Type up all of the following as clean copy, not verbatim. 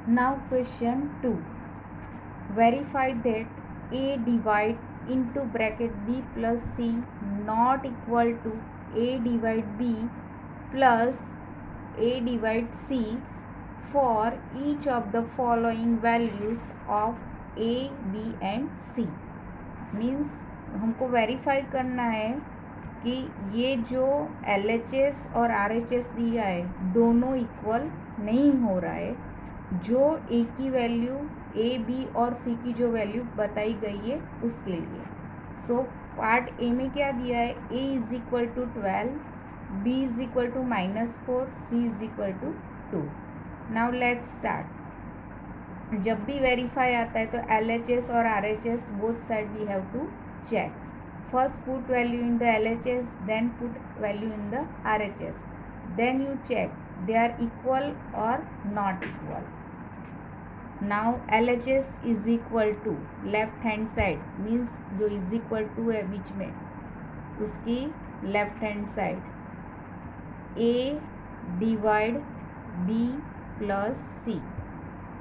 Now question 2. Verify that A divide into bracket B plus C not equal to A divide B plus A divide C for each of the following values of A, B and C. Means हमको verify करना है कि ये जो LHS और RHS दिया है दोनों इक्वल नहीं हो रहा है, जो A की वैल्यू A, B और C की जो वैल्यू बताई गई है उसके लिए. सो पार्ट ए में क्या दिया है, A is equal to 12, B is equal to -4, C is equal to 2. Now let's start. जब भी वेरीफाई आता है तो LHS और RHS both side we have to check. First put value in the LHS, then put value in the RHS, then you check they are equal और not equal. Now LHS is equal to left hand side, means जो is equal to है बीच में उसकी left hand side, A divide B plus C.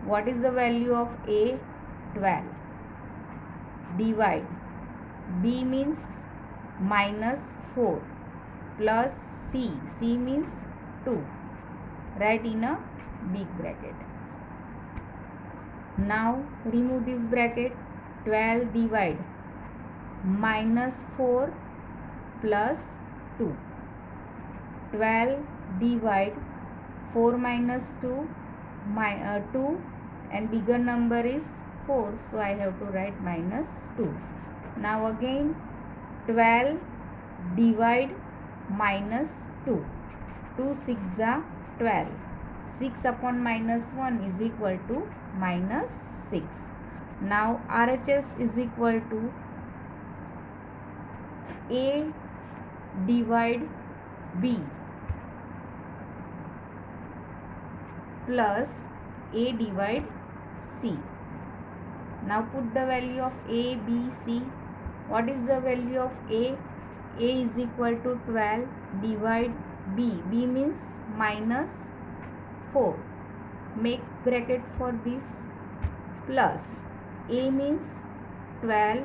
What is the value of A? 12. Divide. B means -4 plus C. C means 2. Write in a big bracket. Now remove this bracket. 12 divide -4 plus 2. 12 divide 4 minus 2, 2 and bigger number is 4, so I have to write -2. Now again 12 divide -2. 2 6 are 12. 6 upon -1 is equal to -6. Now RHS is equal to A divide B plus A divide C. Now put the value of A, B, C. What is the value of A? A is equal to 12 divide B. B means -4. Make bracket for this. Plus A means 12,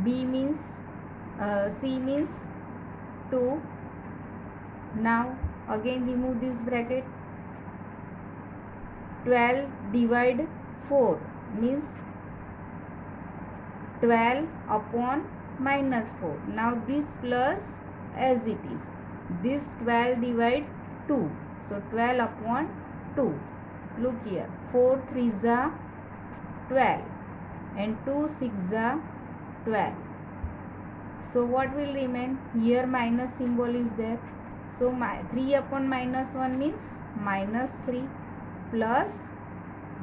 B means C means 2. Now again remove this bracket. 12 divide 4 means 12 upon -4. Now this plus as it is. This 12 divide 2. So 12 upon 2. Look here. 4 3s are 12 and 2 6s are 12. So what will remain? Here minus symbol is there. So 3 upon -1 means -3 plus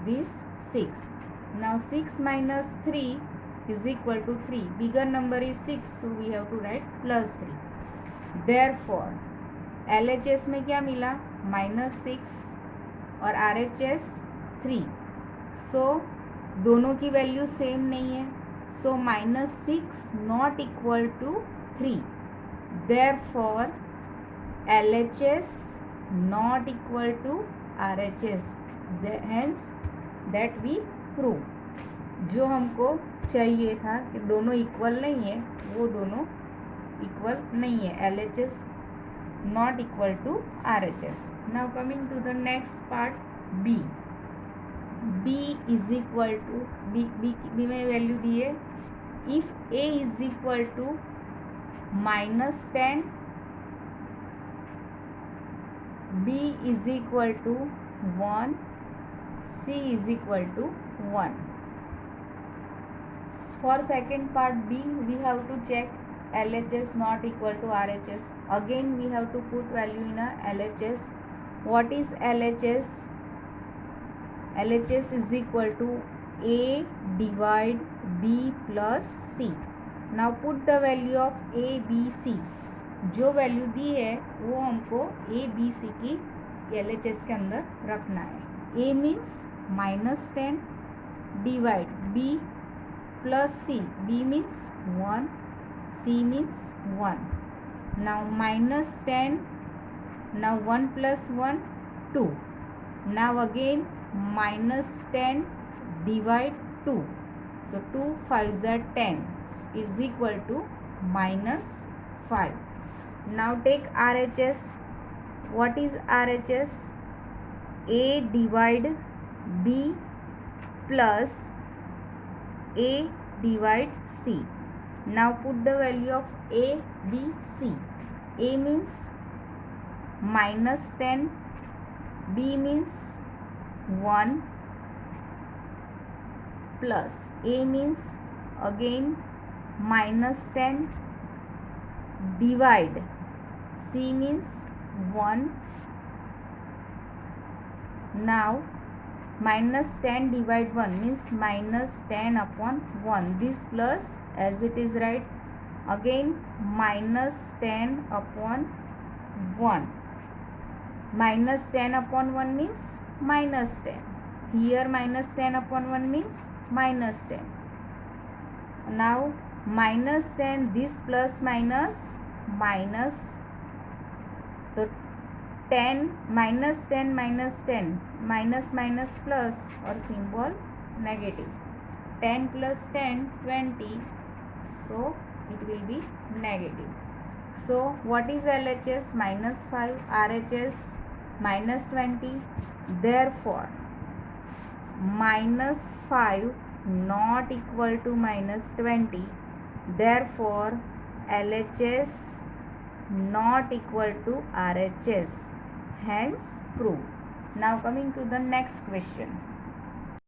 this 6. Now 6 minus 3 is equal to 3. Bigger number is 6, so we have to write plus 3. Therefore LHS में क्या मिला? -6 और RHS 3. So दोनों की value same नहीं है. So -6 not equal to 3. Therefore LHS not equal to RHS. Hence that we prove. जो हमको चाहिए था कि दोनों इक्वल नहीं है, वो दोनों इक्वल नहीं है. LHS not equal to RHS. Now coming to the next part, B. B is equal to B में वैल्यू दी है. If A is equal to -10, B is equal to 1, C is equal to 1. For second part B, we have to check LHS not equal to RHS. Again we have to put value in a LHS. What is LHS? LHS is equal to A divide B plus C. Now put the value of A, B, C. जो value दी है वो हमको A, B, C की LHS के अंदर रखना है. A means -10 divide B plus C. B means 1, C means 1. Now -10, now 1 plus 1, 2. Now again minus 10 divide 2. So 2 5s are 10 is equal to minus 5. Now take RHS. What is RHS? A divide B plus A divide C. Now put the value of A, B, C. A means minus 10, B means 1 plus A means again minus 10 divide C means 1. Now minus 10 divide 1 means minus 10 upon 1. This plus as it is right. Again minus 10 upon 1. Minus 10 upon 1 means minus 10. Here minus 10 upon 1 means minus 10. Now minus 10, this plus minus minus. So 10 minus 10 minus 10, minus minus plus or symbol negative. 10 plus 10, 20. So it will be negative. So what is LHS? Minus 5. RHS minus 20. Therefore minus 5 not equal to minus 20. Therefore LHS not equal to RHS. Hence proved. Now coming to the next question.